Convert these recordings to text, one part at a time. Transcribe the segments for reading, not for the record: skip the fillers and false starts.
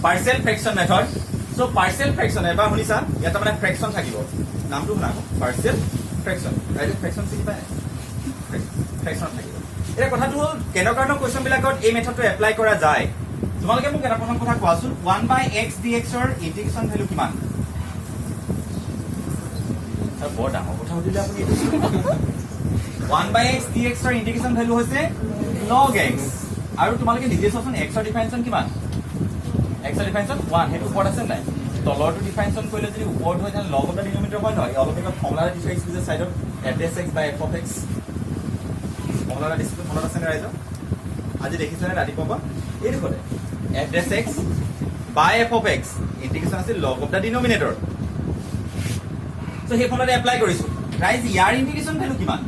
partial fraction method so partial fraction এবাৰ শুনিছা ইয়াত মানে ফ্ৰেকশ্যন থাকিব নামটো শুনা পাৰ্চিয়েল ফ্ৰেকশ্যন ৰাইট ফ্ৰেকশ্যন চিনি পায় ফ্ৰেকশ্যন থাকিব এটা কথাটো হ'ল কেনেকুৱা কোৱেশ্চন বিলাকত এই মেথডটো এপ্লাই কৰা যায় তোমালোকে মোক এটা প্ৰথম কথা কোৱাচোন 1/x dx ৰ ইন্টিগ্ৰেশন ভ্যালু কিমান স্যাৰ বৰ ডাঙৰ কথা সুধিলে আপুনি 1/x dx ৰ ইন্টিগ্ৰেশন ভ্যালু হৈছে log x আৰু তোমালোকে নিজে চোৱাচোন x ৰ ডিফাৰেন্সন কিমান x ৰ ডিফাৰেন্সন 1 হেতু ওপৰত আছে নাই তলৰটো ডিফাৰেন্সন কৰিলে যদি ওপৰত হয় তেনে log অফ দা ডিনোমিনেটৰ হয় নহয় অলপ এটা ফৰ্মুলা দিছে x টু সাইডত address x by f of x formula দিছে মনত আছে নাই ৰাইজৰ আজি দেখিছানে ৰাতিপুৱা এই দেখোন address x by f of x ইন্টিগ্ৰেশন আছে log of the denominator so হে ফৰ্মুলা এপ্লাই কৰিছো ৰাইজ ইয়াৰ ইন্টিগ্ৰেশন ভ্যালু কিমান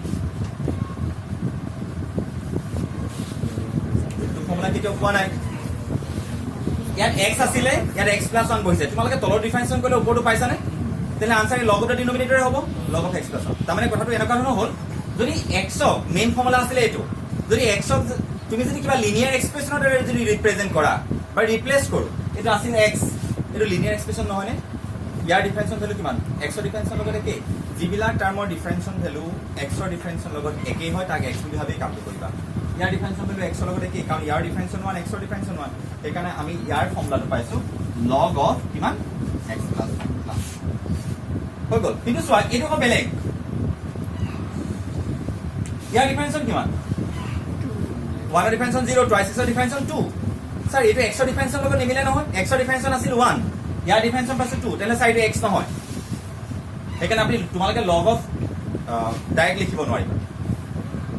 তো ফৰ্মুলা কিটো কোৱা নাই ইয়াত x আছিলে ইয়াত x + 1 বহিছে তোমালোকে তলৰ ডিফাৰেন্সন কৰিলে ওপৰটো পাইছা নে তেনে answer log of the denominator হ'ব log of x + 1 তাৰ মানে কথাটো এনেকুৱা ধৰণৰ হ'ল যদি x ক মেইন ফৰ্মুলা আছিলে এটো যদি x ক তুমি যদি কিবা লিনিয়াৰ এক্সপ্ৰেছনৰ দ্বাৰা যদি ৰিপ্ৰেজেন্ট কৰা বা ৰিপ্লেস কৰো এটা আছিল x এটো লিনিয়াৰ এক্সপ্ৰেছন নহয় নে ইয়াৰ ডিফাৰেন্সন ভ্যালু কিমান x ৰ ডিফাৰেন্সন লগত একে যিবিলাক টাৰ্মৰ ডিফাৰেন্সন ভ্যালু x ৰ ডিফাৰেন্সন লগত একেই হয় তাক x বুলি ভাবে কামটো কৰিবা ইয়াৰ ডিফাৰেন্সন ভ্যালু x ৰ লগত একেই কাৰণ ইয়াৰ ডিফাৰেন্সন 1 x ৰ ডিফাৰেন্সন 1 সেইকাৰণে আমি ইয়াৰ ফৰ্মুলাটো পাইছো log of কিমান x + 1 হৈ গ'ল কিন্তু চোৱা এইটো আকৌ বেলেগ ইয়াৰ ডিফাৰেন্সন কিমান 1 ৰ ডিফাৰেন্সন 0 twice x ৰ ডিফাৰেন্সন 2 স্যাৰ এটো x ৰ ডিফাৰেন্সন লগত নিমিলে নহয় x ৰ ডিফাৰেন্সন আছিল 1 ইয়াৰ ডিফাৰেন্সন পাছে 2 তেনে সাইড x নহয় এখানে আপনি তোমালকে log of ডাইৰেক্ট লিখিব নোৱাৰিবা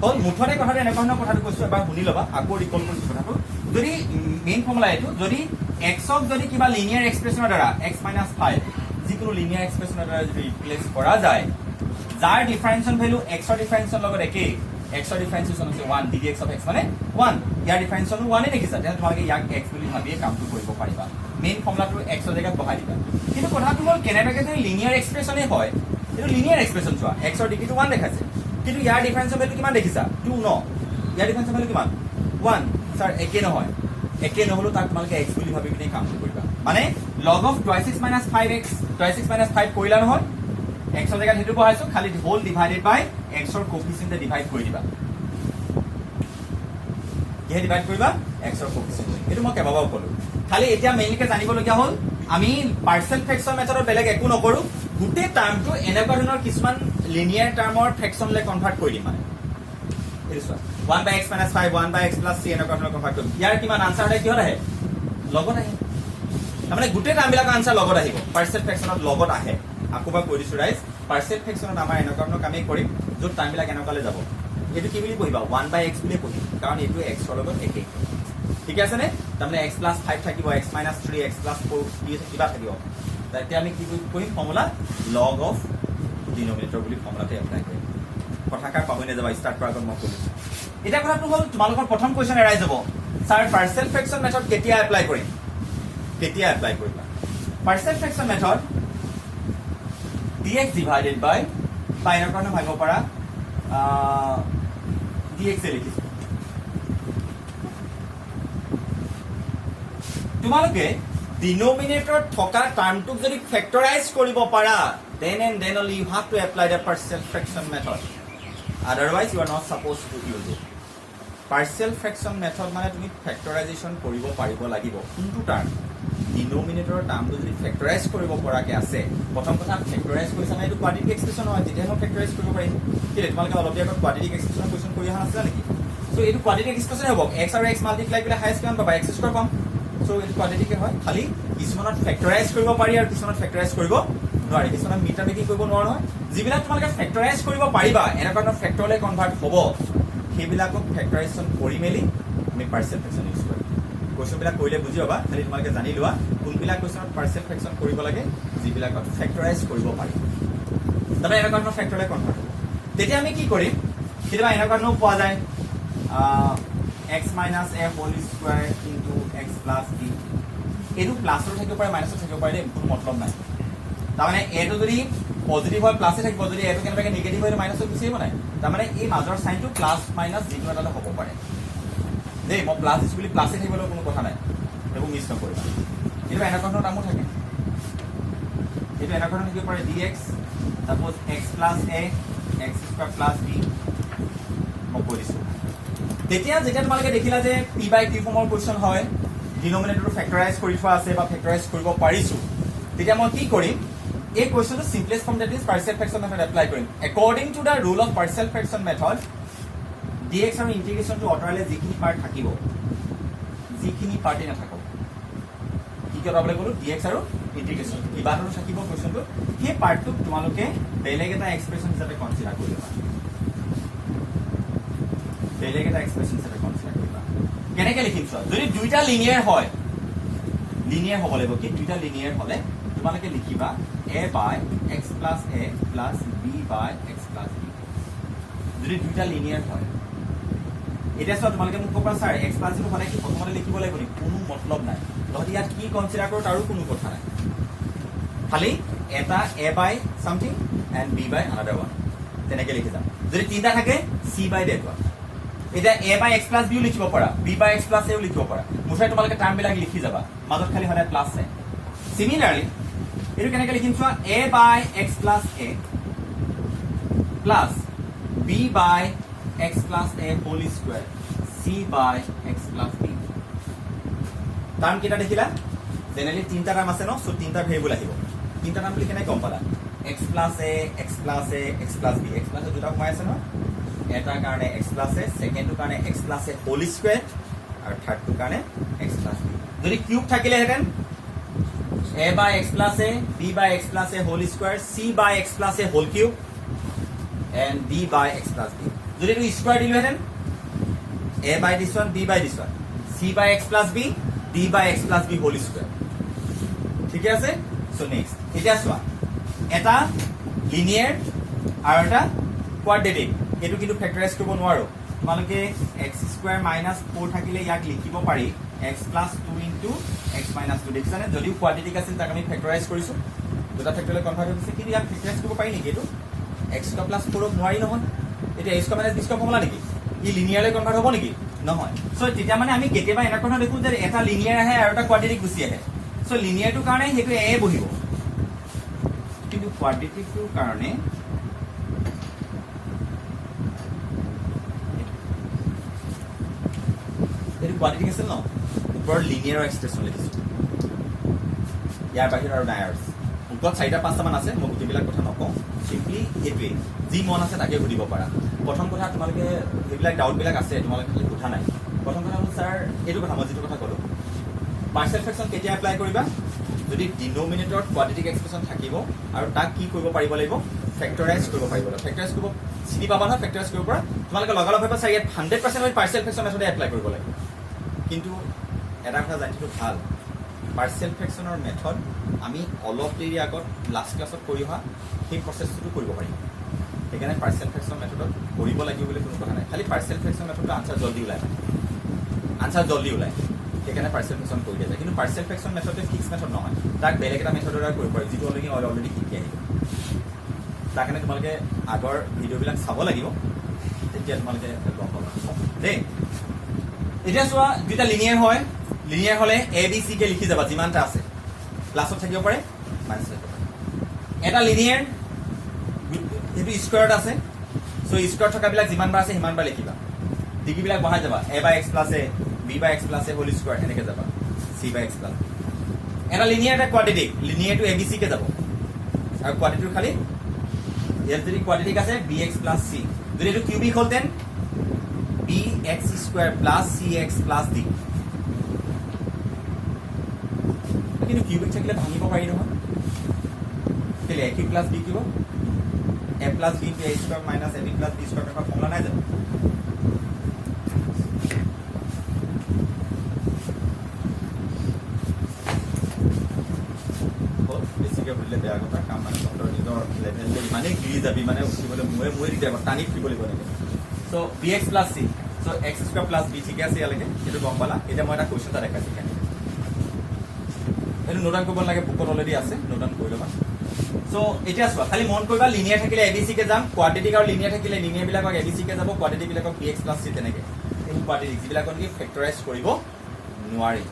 হল মুঠতে কথাটো এনেকুৱা ধৰণৰ কথাটো কৈছো এবাৰ শুনি লবা আকৌ ৰিকল কৰিছো কথাটো যদি মেইন ফৰ্মুলা এটো যদি x ক যদি কিবা লিনিয়াৰ এক্সপ্ৰেছনৰ দ্বাৰা x - 5 যিকোনো লিনিয়াৰ এক্সপ্ৰেছনৰ দ্বাৰা যদি ৰিপ্লেস কৰা যায় যাৰ ডিফাৰেন্সন ভ্যালু x ৰ ডিফাৰেন্সন লগত একেই x ৰ ডিফাৰেন্সন হৈছে 1 ddx of x মানে 1 ইয়াৰ ডিফাৰেন্সন 1 এ দেখিছা তেনে তোমালোকে ইয়াক x বুলি ভাবিয়ে কামটো কৰিব পাৰিবা মেইন ফৰ্মুলাটো x ৰ জায়গাত বহাই দিবা কিন্তু কথাটো হ'ল কেনেবাকে যদি লিনিয়াৰ এক্সপ্ৰেছনে হয় এটো লিনিয়াৰ এক্সপ্ৰেছন চোৱা x ৰ ডিগ্ৰীটো 1 দেখাইছে কিন্তু ইয়াৰ ডিফাৰেন্সন ভ্যালু কিমান দেখিছা 2 ন ইয়াৰ ডিফাৰেন্সন ভ্যালু কিমান 1 স্যার একে নহয় একে নহলো তাক তোমালোকে x বুলি ভাবি কিনে কামটো কৰিবা মানে log of 2x - 5x 2x - 5 কৰিলা নহয় x ৰ জায়গাত হেতু বহাইছো খালি হোল ডিভাইডেড বাই x ৰ কোফিচিয়েন্টে ডিভাইড কৰি দিবা কি ডিভাইড কৰিবা x ৰ কোফিচিয়েন্ট এটো মই কেবাবাও কলো খালি এতিয়া মেইনলি জানিব লগিয়া হ'ল আমি পাৰ্চিয়েল ফ্ৰেকশ্যন মেথডৰ বেলেগ একো নকৰো গুটে টাৰ্মটো এনেকুৱা ধৰণৰ কিছুমান লিনিয়াৰ টাৰ্মৰ ফ্ৰেকশ্যনলে কনভাৰ্ট কৰি দিম মানে এৰিছা 1/x - 5 1/x + c এনেকুৱা ধৰণৰ কনভাৰ্ট কৰিম ইয়াৰ কিমান আনসাৰ হয় কিহত আহে লগত আহে মানে গুটে টাৰ্মবিলাক আনসাৰ লগত আহিব পাৰ্চিয়েল ফ্ৰেকশ্যনত লগত আহে আকোবা কৈ দিছো ৰাইজ পাৰ্চিয়েল ফ্ৰেকশ্যনত আমাৰ এনেকুৱা ধৰণৰ কামেই কৰিম য'ত টাৰ্মবিলাক এনেকুৱালে যাব এটো কি বুলি কইবা 1/x বুলি কই কাৰণ এটো x ৰ লগত একেই ঠিক আছে নে তাৰমানে x + 5 থাকিব x - 3 x + 4 কি কিবা থাকিব তাতে আমি কি কৰিম ফৰ্মুলা log of denominator বুলি ফৰ্মুলাতে এপ্লাই কৰিম কথাকাৰ পাবই না যাবা স্টাৰ্ট কৰাৰ আগত মই কৈছো এটা কথাটো হ'ল তোমালোকৰ প্ৰথম কোৱেশ্চন এৰাইজ হ'ব স্যাৰ পাৰ্চিয়েল ফ্ৰেকশ্যন মেথড কেতিয়া এপ্লাই কৰিম কেতিয়া এপ্লাই কৰিবা partial fraction method dx divided by পাইনৰ কাৰণে ভাগব পাৰা dx এ লিখিছো তোমালোকে ডিনোমিনেটৰ থকা টাৰ্মটোক যদি ফেক্টৰাইজ কৰিব পাৰা then and then only you have to apply the partial fraction method otherwise you are not supposed to use it partial fraction method মানে তুমি ফেক্টৰাইজেচন কৰিব পাৰিব লাগিব কোনটো টাৰ্ম ডিনোমিনেটৰৰ টাৰ্মটো যদি ফেক্টৰাইজ কৰিব পৰাকে আছে প্ৰথম কথা ফেক্টৰাইজ কৰিছা না এটো কোৱাড্ৰেটিক এক্সপ্ৰেছন হয় তেতিয়া মই ফেক্টৰাইজ কৰিব পাৰিম কি তোমালোকে অলপ দিনৰ কোৱাড্ৰেটিক এক্সপ্ৰেছন কোৱেশ্চন কৰি আহা আছে নেকি সো এটো কোৱাড্ৰেটিক এক্সপ্ৰেছন হ'ব x আৰু x মাল্টিপ্লাই কৰিলে হাইয়েষ্ট কিমান পাবা x² পাম সো এটো কোৱাড্ৰেটিক হয় খালি কিছুমানত ফেক্টৰাইজ কৰিব পাৰি আৰু কিছুমানত ফেক্টৰাইজ কৰিব নোৱাৰি কিছুমানত মিটাৰ মেকিং কৰিব নোৱাৰো নহয় যিবিলাক তোমালোকে ফেক্টৰাইজ কৰিব পাৰিবা এনেকুৱা ধৰণৰ ফেক্টৰলে কনভাৰ্ট হ'ব সেইবিলাকক ফেক্টৰাইজেচন কৰি মেলি আমি পাৰ্চিয়েল ফ্ৰেকশ্যন ইউজ কৰিম কোৱেশ্চনবিলাক কৰিলে বুজি পাবা খালি তোমালোকে জানি লোৱা কোনবিলাক কোৱেশ্চনত পাৰ্চিয়েল ফ্ৰেকশ্যন কৰিব লাগে যিবিলাকত ফেক্টৰাইজ কৰিব পাৰি তাৰমানে এনেকুৱা ধৰণৰ ফেক্টৰলে কনভাৰ্ট হ'ব তেতিয়া আমি কি কৰিম কেতিয়াবা এনেকুৱা ধৰণৰ পোৱা যায় x - a whole square into x plus b এটো প্লাসৰ থাকিব পাৰে মাইনাসৰ থাকিব পাৰে কোনো মতলব নাই তাৰমানে এটো যদি পজিটিভ হয় প্লাসে থাকিব যদি এটো কেনেবাকে নেগেটিভ হয় মাইনাসৰ গুছি আহিব নাই তাৰমানে এই মাজৰ সাইনটো প্লাস মাইনাস যিকোনো এটা হ'ব পাৰে দেই মই প্লাস দিছো বুলি প্লাসে থাকিবলৈ কোনো কথা নাই এটো মিছ নকৰিবা কিন্তু এনেকুৱা টাৰ্মো থাকে এইটো এনেকুৱা থাকিব পাৰে dx suppose x plus a x square plus b মই কৈ দিছোঁ তেতিয়া যেতিয়া তোমালোকে দেখিলা যে p by q ফৰ্মৰ কোৱেশ্চন হয় ডিনোমিনেটৰটো ফেক্টৰাইজ কৰি থোৱা আছে বা ফেক্টৰাইজ কৰিব পাৰিছো তেতিয়া মই কি কৰিম এই কোৱেশ্চনটো simplest form that is partial fraction method apply কৰিম according to the rule of partial fraction method dx আৰু ইন্টিগ্ৰেশনটো অঁতৰালে যিখিনি পাৰ্ট থাকিব যিখিনি পাৰ্টে নাথাকক কি কৰাবলৈ গ'লো dx আৰু ইন্টিগ্ৰেশন কিবাটো থাকিব কোৱেশ্চনটো সেই পাৰ্টটো তোমালোকে বেলেগ এটা এক্সপ্ৰেছন হিচাপে কনসিডাৰ কৰিবা বেলেগ এটা এক্সপ্ৰেছন হিচাপে কনসিডাৰ কৰিবা কেনেকৈ লিখিম চোৱা যদি দুইটা লিনিয়াৰ হয় লিনিয়াৰ হ'ব লাগিব কি দুইটা লিনিয়াৰ হ'লে তোমালোকে লিখিবা a by x plus a plus b by x plus b যদি দুইটা লিনিয়াৰ হয় এটা চোৱা তোমালোকে মোক ক'বা স্যাৰ x plus টো হ'লে কি প্ৰথমতে লিখিব লাগিব নি কোনো মতলব নাই লগতে ইয়াত কি কনসিডাৰ কৰোঁ তাৰো কোনো কথা নাই খালি এটা a by something and b by another one তেনেকৈ লিখি যাম যদি তিনিটা থাকে c by that one এটা a by x plus b ও লিখিব পাৰা b by x plus a ও লিখিব পাৰা মুঠাই তোমালোকে টাৰ্মবিলাক লিখি যাবা মাজত খালি হ'লে প্লাছ আছে সিমিলাৰলি এইটো কেনেকৈ লিখিম চোৱা a by x plus a plus b by x plus a whole square c by x plus b term কেইটা দেখিলা জেনেৰেলি তিনিটা টাৰ্ম আছে ন সো তিনিটা ভেৰিয়েবল আহিব তিনিটা টাৰ্ম বুলি কেনেকৈ গম পালা x plus a x plus a x plus b x plus a দুটা সোমাই আছে ন এটাৰ কাৰণে x plus a সেকেন্ডৰ কাৰণে x plus a whole square আৰু থাৰ্ডটোৰ কাৰণে x plus b যদি কিউব থাকিলে হেতেন a by x plus a b by x plus a whole square c by x plus a whole cube and d by x plus b যদি এইটো square দিলো হেতেন a by this one b by this one c by x plus b d by x plus b whole square ঠিক আছে so next এটা চোৱা এটা linear আৰু এটা কোৱাড্ৰেটিক এটো কিন্তু ফেক্টৰাইজ কৰিব নোৱাৰো তোমালোকে x স্কয়াৰ মাইনাস 4 থাকিলে ইয়াক লিখিব পাৰি x plus 2 into x minus 2 দেখিছানে যদিও কোৱাড্ৰেটিক আছিল তাক আমি ফেক্টৰাইজ কৰিছো দুটা ফেক্টৰিয়েল কনভাৰ্ট হৈছে কিন্তু ইয়াক ফেক্টৰাইজ কৰিব পাৰি নেকি এটো x plus 4 ক নোৱাৰি নহয় এটা a minus b ফৰ্মুলা নেকি ই লিনিয়াৰলি কনভাৰ্ট হ'ব নেকি নহয় সো তেতিয়া মানে আমি কেতিয়াবা এনে কথা দেখো যে এটা লিনিয়াৰ আহে আৰু এটা কোৱাড্ৰেটিক গুচি আহে সো লিনিয়াৰটোৰ কাৰণে হেতু a বহিব কিন্তু কোৱাড্ৰেটিকটোৰ কাৰণে এটো কোৱাড্ৰেটিক আছে ন ওপৰ লিনিয়াৰ এক্সপ্ৰেছন লিখিছো ইয়াৰ বাহিৰ আৰু নাই আৰু ওপৰত চাৰিটা পাঁচটা মান আছে মই গোটেইবিলাক কথা নকওঁ সিম্পলি এটোৱে যি মন আছে তাকে সুধিব পাৰা প্ৰথম কথা তোমালোকে এইবিলাক ডাউটবিলাক আছে তোমালোকে খালি কথা নাই প্ৰথম কথা হ'ল স্যাৰ এইটো কথা মই যিটো কথা ক'লো পাৰ্শিয়েল ফ্ৰেকশন কেতিয়া এপ্লাই কৰিবা যদি ডিনোমিনেটৰত কোৱাড্ৰেটিক এক্সপ্ৰেছন থাকিব আৰু তাক কি কৰিব পাৰিব লাগিব ফেক্টৰাইজ কৰিব পাৰিব ফেক্টৰাইজ কৰিব চিনি পাবা না ফেক্টৰাইজ কৰিব পৰা তোমালোকে লগালগ ভাবে স্যাৰ ইয়াত 100% হৈ পাৰ্শিয়েল ফ্ৰেকশন মেথডে এপ্লাই কৰিব লাগিব কিন্তু এটা কথা জানিটো ভাল পাৰ্শিয়েল ফ্ৰেকশনৰ মেথড আমি অলপ দেৰি আগত লাষ্ট ক্লাছত কৰি অহা সেই প্ৰচেছটো কৰিব পাৰিম সেইকাৰণে পাৰ্শিয়েল ফ্ৰেকশন মেথডত কৰিব লাগিব বুলি কোনো কথা নাই খালি পাৰ্শিয়েল ফ্ৰেকশন মেথডৰ আনসাৰ জলদি ওলায় সেইকাৰণে পাৰ্শিয়েল ফ্ৰেকশন কৰি দিয়া যায় কিন্তু পাৰ্শিয়েল ফ্ৰেকশন মেথডে ফিক্স মেথড নহয় তাক বেলেগ এটা মেথডৰ দ্বাৰা কৰিব পাৰি যিটো অলৰেডি শিকি আহিব তাৰ কাৰণে তোমালোকে আগৰ ভিডিঅ'বিলাক চাব লাগিব তেতিয়া তোমালোকে গম পাবা দেই এতিয়া চোৱা দুটা লিনিয়াৰ হয় লিনিয়াৰ হলে a b c কে লিখি যাবা যিমানটা আছে প্লাছত থাকিব পাৰে মাইনাছ থাকিব পাৰে এটা লিনিয়াৰ এটো স্কয়াৰত আছে সো স্কয়াৰ থকাবিলাক যিমানবাৰ আছে সিমানবাৰ লিখিবা ডিগ্ৰীবিলাক বহাই যাবা a by x plus a b by x plus a whole square এনেকৈ যাবা c by x plus এটা লিনিয়াৰ এটা কোৱাড্ৰেটিক লিনিয়াৰটো a b c কে যাব আৰু কোৱাড্ৰেটিকটো খালি ইয়াত যদি কোৱাড্ৰেটিক আছে bx plus c যদি এটো কিউবিক হলতেন bx square plus cx plus d কিন্তু কিউবিক থাকিলে ভাঙিব পাৰি নহয় তেলে a plus b কিব a plus b a square minus ab plus b square का फॉर्मूला নাই জানো বহুত বেছিকে বুলিলে বেয়া কথা কাম মানে ডক্টৰ নিজৰ লেভেললৈ মানে গিৰি যাবি মানে উঠিবলৈ মই দিব টানি ফুৰিব লাগিব লাগে so bx plus c so x square plus b ঠিক আছে ইয়ালৈকে এটো গম পালা এটা মই এটা কোৱেশ্চন এটা দেখাইছো কেনে এটো নোট ডাউন কৰিব লাগে বুকত অলৰেডি আছে নোট ডাউন কৰি লবা সো এতিয়া চোৱা খালি মন কৰিবা লিনিয়াৰ থাকিলে abc কে যাম কোৱাড্ৰেটিক আৰু লিনিয়াৰ থাকিলে লিনিয়াৰ বিলাকক abc কে যাব কোৱাড্ৰেটিক বিলাকক bx plus c তেনেকে এই কোৱাড্ৰেটিক বিলাকক কি ফেক্টৰাইজ কৰিব নোৱাৰি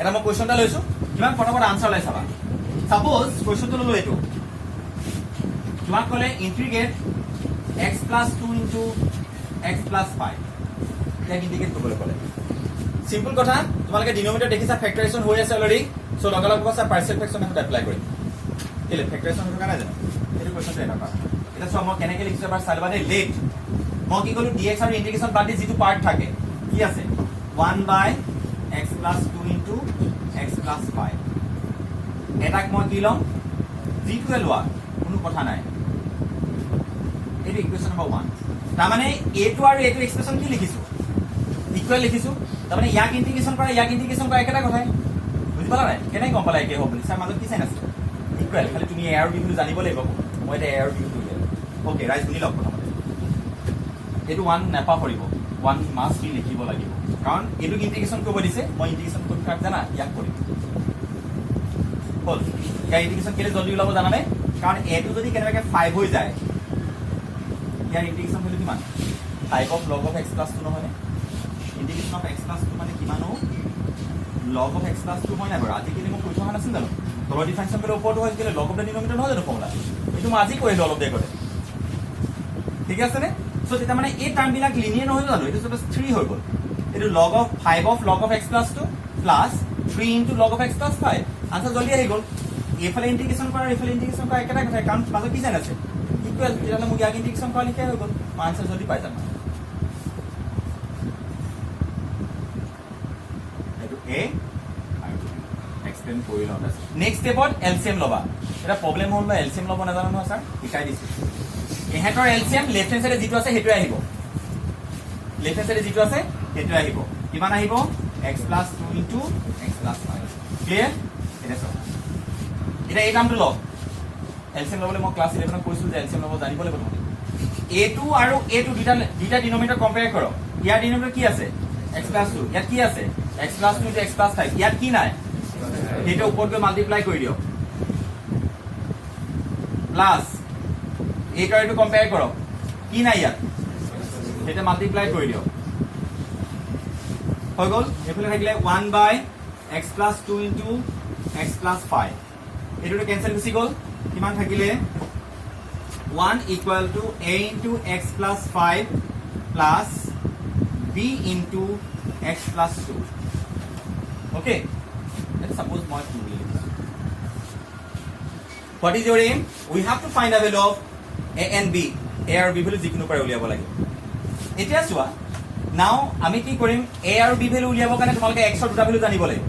এটা মই কোৱেশ্চন এটা লৈছো কিমান ফটাফট আনসাৰ লাই চাবা সাপোজ কোৱেশ্চনটো ললো এটো তোমাক ক'লে ইন্টিগ্ৰেট x + 2 into x + 5 ইয়াক ইন্টিগ্ৰেট কৰিবলৈ ক'লে সিম্পল কথা তোমালোকে ডিনোমিনেটৰ দেখিছা ফেক্টৰাইজেশ্যন হৈ আছে অলৰেডি সো লগালগ কথা পাৰ্শিয়েল ফ্ৰেকশন মেথড এপ্লাই কৰিম এলে ফেক্টৰাইজেশ্যন হৈ কাৰণে জানো এটো কোৱেশ্চনটো এটা পাৰা এটা সব মই কেনেকৈ লিখিছো এবাৰ চালবা দে লেট মই কি কলো dx আৰু ইন্টিগ্ৰেশন বাদ দি যেটো পাৰ্ট থাকে কি আছে 1/x + 2 into x + 5 এটাক মই কি লম যিটোৱে লোৱা কোনো কথা নাই এই ইকুৱেশ্যন নম্বৰ 1 তাৰ মানে a2 আৰু a2 এক্সপ্ৰেছন কি লিখিছো ইকুৱেল লিখিছো তাৰ মানে ইয়াক ইন্টিগ্ৰেশন কৰা একেটা কথাই বুজি পালা নাই কেনে গম পালা একে হ'ব বুলি স্যাৰ মাজত কি চাইন আছে ইকুৱেল খালি তুমি a আৰু b বুলি জানিব লাগিব মই এটা a আৰু b বুলি ওকে ৰাইট শুনি লওক প্ৰথমতে এটো 1 নেপাহৰিব 1 মাষ্ট বি লিখিব লাগিব কাৰণ এটো ইন্টিগ্ৰেশন কৰিব দিছে মই ইন্টিগ্ৰেশন কৰি কাট জানা ইয়াক কৰিম হল ইয়াৰ ইন্টিগ্ৰেশন কেলে জলদি ওলাব জানা নাই কাৰণ এটো যদি কেনেবাকে 5 হৈ যায় ইয়াৰ ইন্টিগ্ৰেশন হলো কিমান 5 of log of x + 2 নহয় ইন্টিগ্ৰেশন of x + 2 মানে কিমান ও log of x + 2 হয় না বাৰু আজি কিনে মই কৈছো হান আছিল জানো তলৰ ডিফাৰেন্সন পেলে ওপৰটো হয় গলে log of the denominator নহয় জানো ফৰ্মুলা এইটো মই আজি কৈলো অলপ দেৰি কৰে ঠিক আছে নে সো এটা মানে এই টাৰ্ম বিলাক লিনিয়াৰ নহয় জানো এটো সব 3 হৈ গল এটো log of 5 of log of x + 2 plus 3 into log of x + 5 answer জলদি আহি গল এফালে ইন্টিগ্রেশন কৰা এফালে ইন্টিগ্ৰেশন কৰা একেটা কথা কাৰণ মাজত কি জান আছে ইকুৱেল তেতিয়ালে মোক ইয়াক ইন্টিগ্ৰেশন কৰা লিখা হৈ গল আনসাৰ জলদি পাই যাম এটো a এক্সপ্লেইন কৰি লওঁ নেক্সট স্টেপত এলসিএম লবা এটা প্ৰবলেম হ'ল বা এলসিএম লব না জানো নহয় স্যাৰ শিকাই দিছো এহেতৰ এলসিএম লেফট হ্যান্ড সাইডে যেটো আছে হেটো আহিব লেফট হ্যান্ড সাইডে যেটো আছে হেটো আহিব কিমান আহিব x + 2 into x + 5 ক্লিয়াৰ এটা সব এটা এই কামটো লওক এলসিএম লবলে মই ক্লাস 11 ত কৈছিল যে এলসিএম লব জানিব লাগিব তুমি a2 আৰু a2 দুটা ডিনোমিনেটৰ কম্পেয়াৰ কৰক ইয়াৰ ডিনোমিনেটৰ কি আছে x + 2 ইয়াত কি আছে x + 2 into x + 5 ইয়াত কি নাই এটা উপৰটো মাল্টিপ্লাই কৰি দিও প্লাস এইটো আৰু কম্পেয়াৰ কৰক কি নাই ইয়াত এটা মাল্টিপ্লাই কৰি দিও হৈ গল এফালে থাকিলে 1/x + 2 into x + 5 এটো ক্যান্সেল গুছি গল কিমান থাকিলে 1 equal to a into x + 5 plus b into x + 2 okay let's suppose my 2 what is your aim we have to find a value of a and b a আৰু b value যিকোনো পাৰে উলিয়াব লাগে এতিয়া চোৱা নাও আমি কি কৰিম a আৰু b ভ্যালু উলিয়াবৰ কাৰণে তোমালোকে x ৰ দুটা ভ্যালু জানিব লাগিব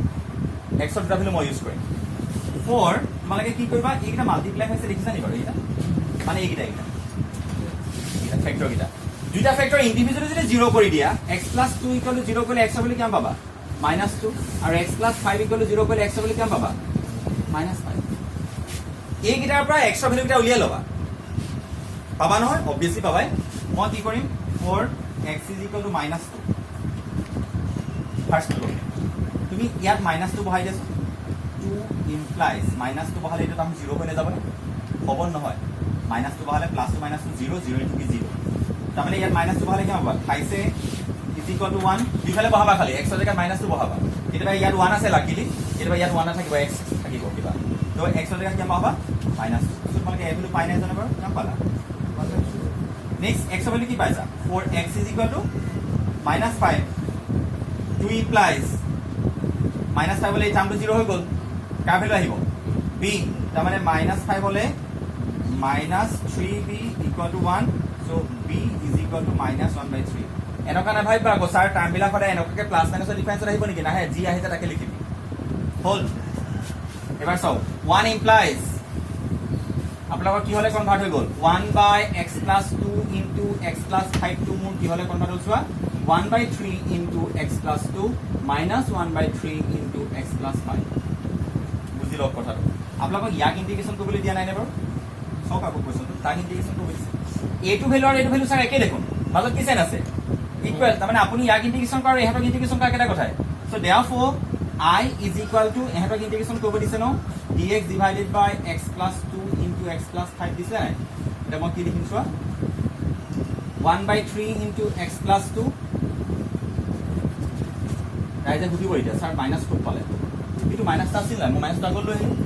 x ৰ দুটা ভ্যালু মই ইউজ কৰিম 4 তোমালোকে কি কৰিবা এইটা মাল্টিপ্লাই হৈছে দেখিছা নি বাৰু এইটা মানে এইটা ফ্যাক্টৰ কিটা দুটা ফ্যাক্টৰ ইন্ডিভিজুয়ালি যদি 0 কৰি দিয়া x + 2 = 0 কৰিলে x বুলি কিমান পাবা -2 আৰু x + 5 = 0 কৰিলে x বুলি কিমান পাবা -5 এই কিটাৰ পৰা x ৰ ভ্যালু কিটা উলিয়াই লবা পাবা নহয় অবভিয়াসলি পাবাই মই কি কৰিম 4x = -2 ফার্স্ট লো তুমি ইয়াত -2 বহাই দিছো 2 implies -2 বহালে এটা আমি 0 হৈ যাব না হ'ব নহয় -2 বহালে +2 -2 0 0 into 0 তাৰ মানে ইয়াত -2 বহালে কি হ'ব খাইছে = 1 দিফালে বহাবা খালি x ৰ জায়গাত -2 বহাবা এটা ইয়াত 1 আছে লাকিলি এটা ইয়াত 1 থাকিব x থাকিব কিবা তো x ৰ জায়গাত কি বহাবা -2 তোমালোকে এই ভ্যালু পাই নাই জানো বাৰু নাম পালা নেক্সট x ৰ ভ্যালু কি পাইছা 4x = -5 2 implies -5 হলে এই টার্মটো 0 হৈ গল কা ভ্যালু আহিব b তাৰ মানে -5 হলে -3b = 1 so b = -1/3 এনেকা না ভাইবা গোসাৰ টাৰ্ম বিলাক হলে এনেকাকে প্লাস মাইনাসৰ ডিফাৰেন্স আহিব নেকি না হে জি আহিছে তাকে লিখিবি হল এবাৰ চাও 1 implies আপোনালোকৰ কি হলে কনভার্ট হৈ গল 1/x + 2 into x + 5 to মোৰ কি হলে কনভাৰ্ট হ'ল চোৱা 1/3 into x + 2 minus 1/3 into x + 5 বুজি লওক কথাটো আপোনালোকক ইয়াক ইন্টিগ্ৰেশন কৰিবলৈ দিয়া নাই নে বাৰু সব আকৌ কোৱেশ্চনটো তাক ইন্টিগ্ৰেশন কৰিব দিছে a2 ভ্যালু আৰু a2 ভ্যালু স্যাৰ একে দেখুন মাজত কি চাইন আছে ইকুৱেল তাৰ মানে আপুনি ইয়াক ইন্টিগ্ৰেশন কৰে এহাতক ইন্টিগ্ৰেশন কৰা কেটা কথাই so therefore I is equal to এহাতক ইন্টিগ্ৰেশন কৰিব দিছে ন dx divided by x + 2 into x + 5 দিছে এটা মই কি লিখিম চোৱা 1/3 into x + 2 রাইজে বুঝিব এটা স্যার মাইনাস কোড পালে এইটো মাইনাছটা আছিল না মই মাইনাছটা আগত লৈ আহিলোঁ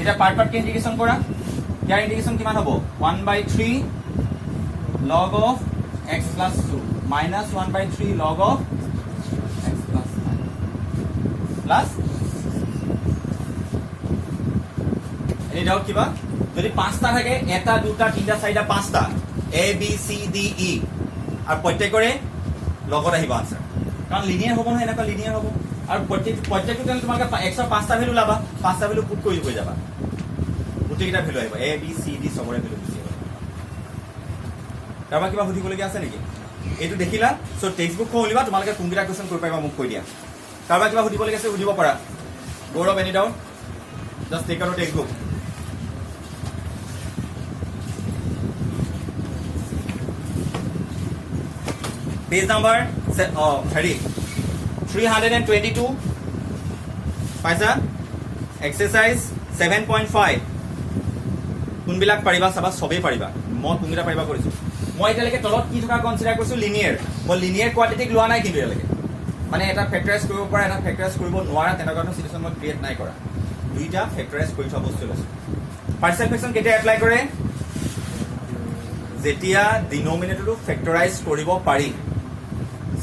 এটা পাৰ্ট ইন্টিগ্ৰেশন কৰা ইয়াৰ ইন্টিগ্ৰেশন কিমান হ'ব 1/3 log of x plus 2 minus 1/3 log of x plus 9 plus any doubt কিবা যদি পাঁচটা থাকে এটা দুটা তিনটা চাৰিটা পাঁচটা a b c d e আৰু প্ৰত্যেকৰে লগত আহিব আনসাৰ কাৰণ লিনিয়াৰ হ'ব নহয় এনেকুৱা লিনিয়াৰ হ'ব আৰু প্ৰত্যেকটো তেনে তোমালোকে x ৰ পাঁচটা ভ্যালু লাবা পাঁচটা ভ্যালু পুট কৰি গৈ যাবা গোটেইটা ভ্যালু আহিব a b c d সবৰে ভ্যালু গুচি আহিব কাৰোবাৰ কিবা সুধিবলগীয়া আছে নেকি এইটো দেখিলা সো টেক্সট বুক খুলিবা তোমালোকে কোনকেইটা কোৱেশ্চন কৰি পাৰিবা মোক কৈ দিয়া কাৰোবাৰ কিবা সুধিবলগীয়া আছে সুধিব পাৰা Gaurav any doubt just take out text book Page number 322 paisa exercise 7.5 কোনবিলাক পাৰিবা সবা সবে পাৰিবা মই কোনটা পাৰিবা কৰিছো মই এতিয়ালৈকে তলত কি থকা কনসিডাৰ কৰিছো লিনিয়াৰ মই লিনিয়াৰ কোৱাড্ৰেটিক লোৱা নাই কিন্তু এতিয়ালৈকে মানে এটা ফেক্টৰাইজ কৰিব পৰা এটা ফেক্টৰাইজ কৰিব নোৱাৰা তেনেকুৱা সিচুৱেচন মই ক্ৰিয়েট নাই কৰা দুইটা ফেক্টৰাইজ কৰি থোৱা বস্তু লৈছো পাৰ্শিয়েল ফ্ৰেকশন কেতিয়া এপ্লাই কৰে যেতিয়া ডিনোমিনেটৰটো ফেক্টৰাইজ কৰিব পাৰি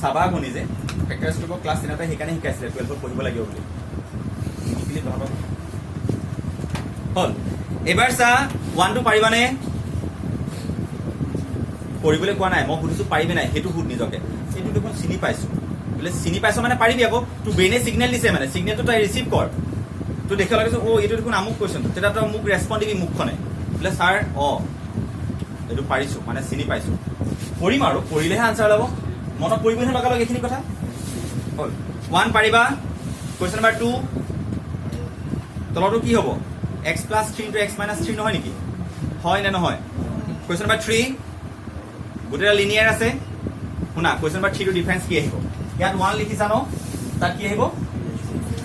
সাবা গুনি যে ফেক্টৰাইজ কৰিব ক্লাছ 10 তে হেকানে শিকাইছিল 12 ত পঢ়িব লাগিব বুলি ইংলিশ নহব হল এবাৰ সা 1 টো পাৰিবানে কৰিবলৈ কোৱা নাই মই সুধিছো পাৰিবে নাই হেতু সুধ নিজকে এটো দেখোন চিনি পাইছো বলে চিনি পাইছো মানে পাৰিবি আকৌ তু ব্ৰেইনে সিগন্যাল দিছে মানে সিগন্যালটো তাই ৰিসিভ কৰ তু দেখা লাগিছে ও এটো দেখোন আমুক কোৱেশ্চন তেটা তো মোক ৰেসপন্ড দিবি মুখখনে বলে স্যাৰ এটো পাৰিছো মানে চিনি পাইছো কৰিম আৰু কৰিলেহে আনসাৰ ল'ব মনত পৰিব নহয় লগালগ এখিনি কথা হল 1 পাৰিবা কোৱেশ্চন নম্বৰ 2 তলটো কি হ'ব x plus 3 to x minus 3 নহয় নেকি হয় না নহয় কোৱেশ্চন নম্বৰ 3 গোটেই লিনিয়াৰ আছে শুনা কোৱেশ্চন নম্বৰ 3 টো ডিফাৰেন্স কি আহিব ইয়াত 1 লিখিছা ন তাত কি আহিব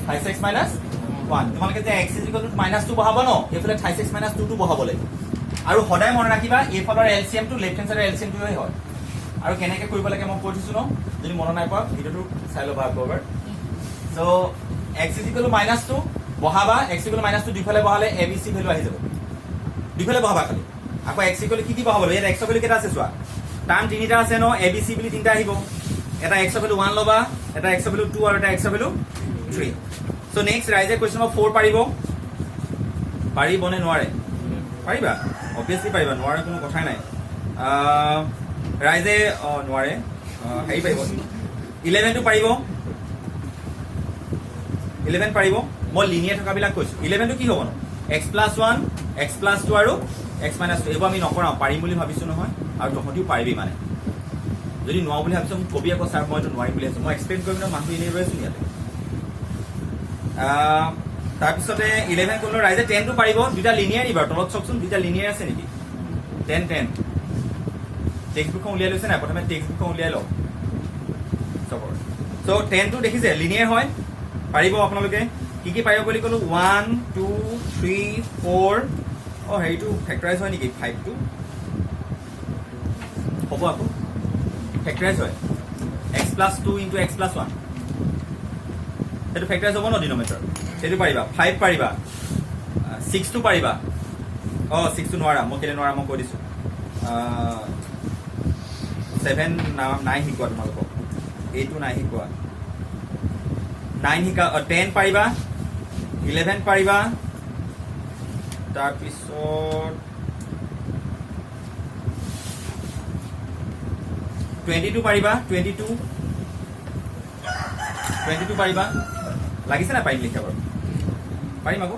5x minus 1 তোমালোকে যে x -2 বহাব ন এফালে 5x - 2 টো বহাব লাগিব আৰু সদায় মনত ৰাখিবা এফালৰ এলসিএম টো লেফট হ্যান্ড সাইডৰ এলসিএম টোই হয় আৰু কেনেকৈ কৰিব লাগে মই কৈ দিছো ন যদি মনত নাই পোৱা ভিডিওটো চাই লবা আকবাৰ সো x -2 বহাবা x -2 দুইফালে বহালে abc ভ্যালু আহি যাব দুইফালে বহাবা খালি আকৌ x কি কি বহাব ইয়াত x ভ্যালু কেটা আছে চোৱা টাৰ্ম তিনিটা আছে ন abc বুলি তিনিটা আহিব এটা x ভ্যালু 1 লবা এটা x ভ্যালু 2 আৰু এটা x ভ্যালু 3 সো নেক্সট ৰাইজে কোৱেশ্চন নম্বৰ 4 পাৰিবনে নোৱাৰে পাৰিবা অবভিয়াসলি পাৰিবা নোৱাৰা কোনো কথাই নাই ৰাইজে নোৱাৰে হেৰি পাৰিব 11 টো পাৰিব 11 পাৰিব মই লিনিয়াৰ থকা বিলাক কৈছো 11 টো কি হ'ব ন x + 1 x + 2 আৰু x - 2 এবাৰ আমি নকৰাও পাৰিম বুলি ভাবিছো নহয় আৰু তহঁতিও পাৰিবি মানে যদি নোৱাও বুলি ভাবিছো মোক কবি আকৌ স্যাৰ মইতো নোৱাৰিম বুলি ভাবিছো মই এক্সপ্লেইন কৰিম না মানুহ ইনে ৰৈছো ইয়াতে তাৰ পিছতে 11 কোনৰ ৰাইজে 10 টো পাৰিব দুটা লিনিয়াৰ ইবাৰ তলত চকচোন দুটা লিনিয়াৰ আছে নেকি 10 টেক্সট বুকখন উলিয়াই লৈছে না প্ৰথমে টেক্সট বুকখন উলিয়াই লও সবৰ সো 10 টো দেখিছে লিনিয়াৰ হয় পাৰিব আপোনালোকে কি কি পাৰিব বুলি কলো 1 2 3 4 হেৰিটো ফেক্টৰাইজ হয় নেকি 5 টো হ'ব আকৌ ফেক্টৰাইজ হয় x + 2 * x + 1 এটো ফেক্টৰাইজ হ'ব ন ডিনোমিনেটৰ এটো পাৰিবা 5 পাৰিবা 6 টো পাৰিবা 6 টো নোৱাৰা মই কেলে নোৱাৰা মই কৈ দিছো 7 নাই শিকোৱা তোমালোকক 8 নাই শিকোৱা 9 শিকা 10 পাৰিবা 11 পাৰিবা তাৰ পিছত 22 পাৰিবা 22 পাৰিবা লাগিছে না পাৰিম লিখা বাৰু পাৰিম আকৌ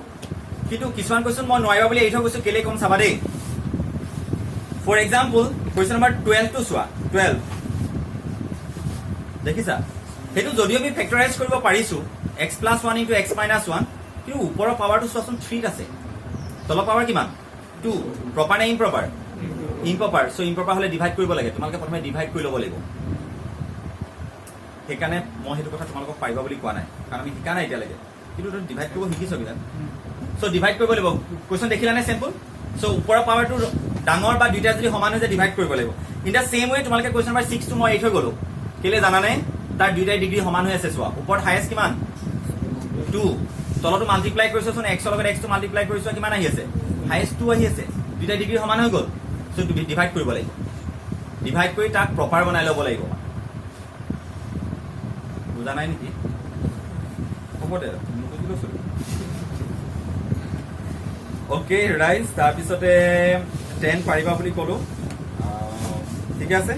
কিন্তু কিছুমান কোৱেশ্চন মই নোৱাৰিবা বুলি এইটো কৈছো কেলে কম চাবা দেই ফৰ এক্সাম্পল কোৱেশ্চন নম্বৰ 12 টো চোৱা 12 দেখিছা হেতু যদি আমি ফেক্টৰাইজ কৰিব পাৰিছো x + 1 * x - 1 কিন্তু ওপৰৰ পাৱাৰটো চোৱাচোন 3 আছে তলৰ পাৱাৰ কিমান 2 প্ৰপাৰ নে ইম্প্ৰপাৰ ইম্প্ৰপাৰ সো ইম্প্ৰপাৰ হলে ডিভাইড কৰিব লাগে তোমালোকে প্ৰথমে ডিভাইড কৰি ল'ব লাগিব হেকানে মই হেতু কথা তোমালোকক পাৰিবা বুলি কোৱা নাই কাৰণ আমি শিকা নাই এতিয়ালৈকে কিন্তু ডিভাইড কৰিব শিকিছো বিধান সো ডিভাইড কৰিব লাগিব কোৱেশ্চন দেখিলা নে সিম্পল সো ওপৰৰ পাৱাৰটো ডাঙৰ বা দুইটা যদি সমান হৈ যায় ডিভাইড কৰিব লাগিব ইন দা সেম ওয়ে তোমালোকে কোৱেশ্চন নম্বৰ 6 টো মই এইথৈ গলো কেলে জানা নাই তাৰ দুইটা ডিগ্ৰী সমান হৈ আছে চোৱা ওপৰত হাইয়েস্ট কিমান 2 2 তলটো মাল্টিপ্লাই কৰিছচোন x ৰ লগত x টো মাল্টিপ্লাই কৰিছ কিমান আহি আছে হাইয়েস্ট 2 আহি আছে দুটা ডিগ্ৰী সমান হৈ গ'ল সো ডিভাইড কৰিব লাগিব ডিভাইড কৰি তাক প্ৰপাৰ বনাই ল'ব লাগিব বুজা নাই নেকি হ'ব দে নুবুজিলো চলি ওকে ৰাইজ তাৰ পিছতে 10 পাৰিবা বুলি ক'লো ঠিক আছে